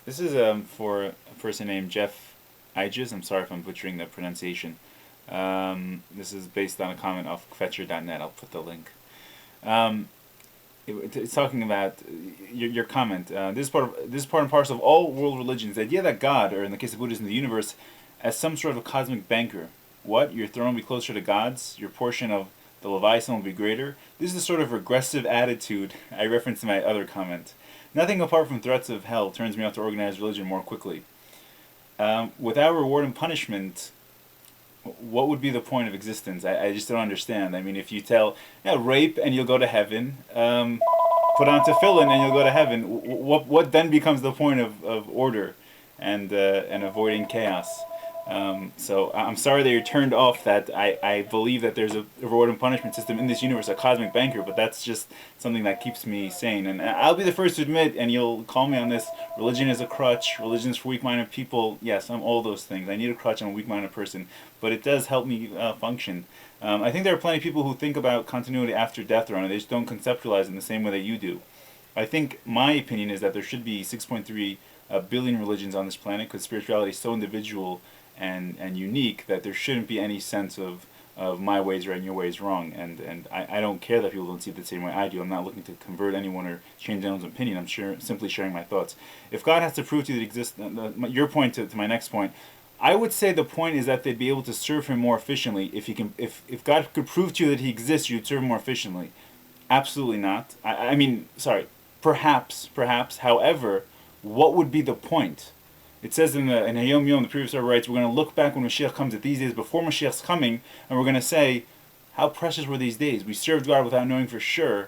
This is for a person named Jeff Eyges. I'm sorry if I'm butchering the pronunciation. This is based on a comment off Fetcher.net. I'll put the link. Um, it's talking about your comment. This is part and parcel of all world religions. The idea that God, or in the case of Buddhism, the universe, as some sort of cosmic banker. What? Your throne will be closer to God's. Your portion of the Leviathan will be greater. This is the sort of regressive attitude I referenced in my other comment. Nothing apart from threats of hell turns me off to organized religion more quickly. Without reward and punishment, what would be the point of existence? I just don't understand. I mean, if you tell, yeah, rape and you'll go to heaven, put on tefillin and you'll go to heaven, what then becomes the point of order and avoiding chaos? So I'm sorry that you're turned off that I believe that there's a reward and punishment system in this universe, a cosmic banker, but that's just something that keeps me sane. And I'll be the first to admit, and you'll call me on this, religion is a crutch, religion is for weak-minded people. Yes, I'm all those things. I need a crutch, I'm a weak-minded person, but it does help me function. I think there are plenty of people who think about continuity after death, Ronen. They just don't conceptualize in the same way that you do. I think my opinion is that there should be 6.3 billion religions on this planet because spirituality is so individual and unique that there shouldn't be any sense of my ways right and your ways wrong. And I don't care that people don't see it the same way I do. I'm not looking to convert anyone or change anyone's opinion. I'm simply sharing my thoughts. If God has to prove to you that exists, your point to my next point, I would say the point is that they'd be able to serve him more efficiently. If God could prove to you that he exists, you'd serve him more efficiently. Absolutely not. I mean, sorry, perhaps. However, what would be the point? It says in Hayom Yom, the previous Rebbe writes, we're going to look back when Mashiach comes at these days before Mashiach's coming, and we're going to say, how precious were these days? We served God without knowing for sure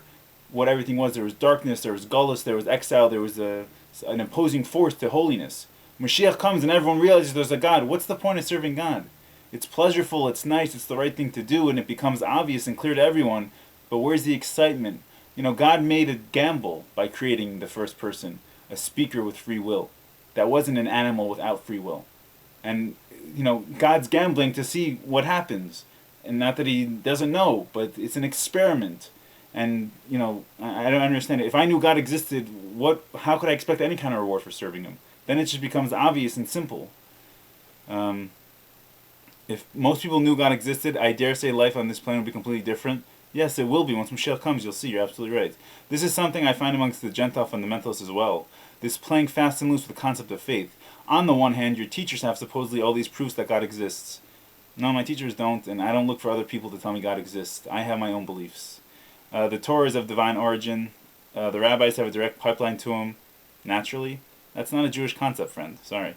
what everything was. There was darkness, there was gullus, there was exile, there was an imposing force to holiness. Mashiach comes and everyone realizes there's a God. What's the point of serving God? It's pleasureful, it's nice, it's the right thing to do, and it becomes obvious and clear to everyone, but where's the excitement? You know, God made a gamble by creating the first person, a speaker with free will. That wasn't an animal without free will. And, you know, God's gambling to see what happens. And not that he doesn't know, but it's an experiment. And, you know, I don't understand it. If I knew God existed, how could I expect any kind of reward for serving him? Then it just becomes obvious and simple. If most people knew God existed, I dare say life on this planet would be completely different. Yes, it will be. Once Mashiach comes, you'll see. You're absolutely right. This is something I find amongst the Gentile fundamentalists as well. This playing fast and loose with the concept of faith. On the one hand, your teachers have supposedly all these proofs that God exists. No, my teachers don't, and I don't look for other people to tell me God exists. I have my own beliefs. The Torah is of divine origin. The rabbis have a direct pipeline to him. Naturally. That's not a Jewish concept, friend. Sorry.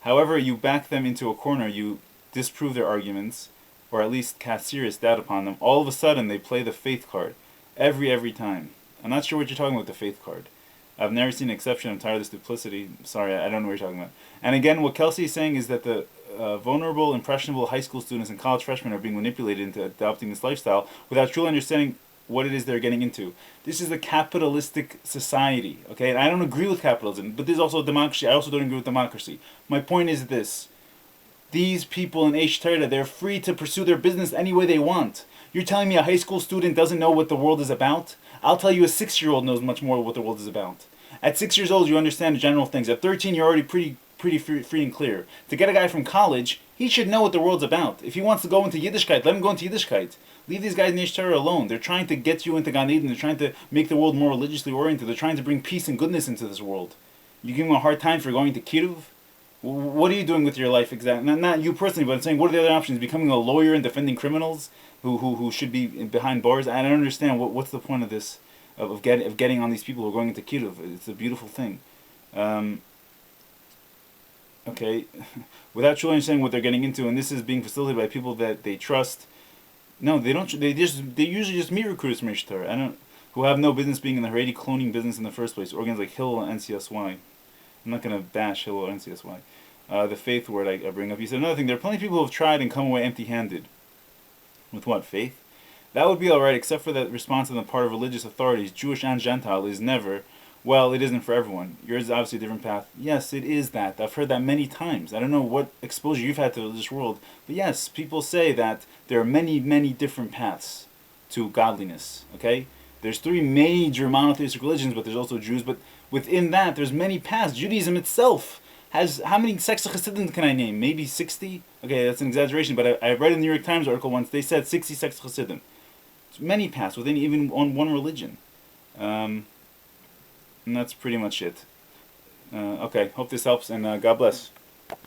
However, you back them into a corner, you disprove their arguments, or at least cast serious doubt upon them. All of a sudden, they play the faith card. Every time. I'm not sure what you're talking about with the faith card. I've never seen an exception. I'm tired of this duplicity. Sorry, I don't know what you're talking about. And again, what Kelsey is saying is that the vulnerable, impressionable high school students and college freshmen are being manipulated into adopting this lifestyle without truly understanding what it is they're getting into. This is a capitalistic society, okay? And I don't agree with capitalism, but this is also democracy. I also don't agree with democracy. My point is this. These people in Eish Torah, they're free to pursue their business any way they want. You're telling me a high school student doesn't know what the world is about? I'll tell you a 6-year-old knows much more what the world is about. At 6 years old, you understand general things. At 13, you're already pretty free and clear. To get a guy from college, he should know what the world's about. If he wants to go into Yiddishkeit, let him go into Yiddishkeit. Leave these guys in Eish Torah alone. They're trying to get you into Gan Eden. They're trying to make the world more religiously oriented. They're trying to bring peace and goodness into this world. You give him a hard time for going to Kiruv? What are you doing with your life exactly? Not you personally, but I'm saying, what are the other options? Becoming a lawyer and defending criminals who should be behind bars? I don't understand. What's the point of this, of getting on these people who are going into Kiruv? It's a beautiful thing. Okay, without truly understanding what they're getting into, and this is being facilitated by people that they trust. No, they don't. They usually just meet recruiters from Eish Torah, who have no business being in the Haredi cloning business in the first place. Organs like Hillel and NCSY. I'm not going to bash Hillel or NCSY. The faith word I bring up. He said another thing. There are plenty of people who have tried and come away empty-handed. With what? Faith? That would be alright, except for that response on the part of religious authorities, Jewish and Gentile, is never, well, it isn't for everyone. Yours is obviously a different path. Yes, it is that. I've heard that many times. I don't know what exposure you've had to this world, but yes, people say that there are many, many different paths to godliness, okay? There's 3 major monotheistic religions, but there's also Jews, but within that, there's many paths. Judaism itself has, how many sects of Chassidim can I name? Maybe 60? Okay, that's an exaggeration, but I read in the New York Times article once, they said 60 sects of Chassidim. There's many paths within even on one religion. And that's pretty much it. Okay, hope this helps, and God bless.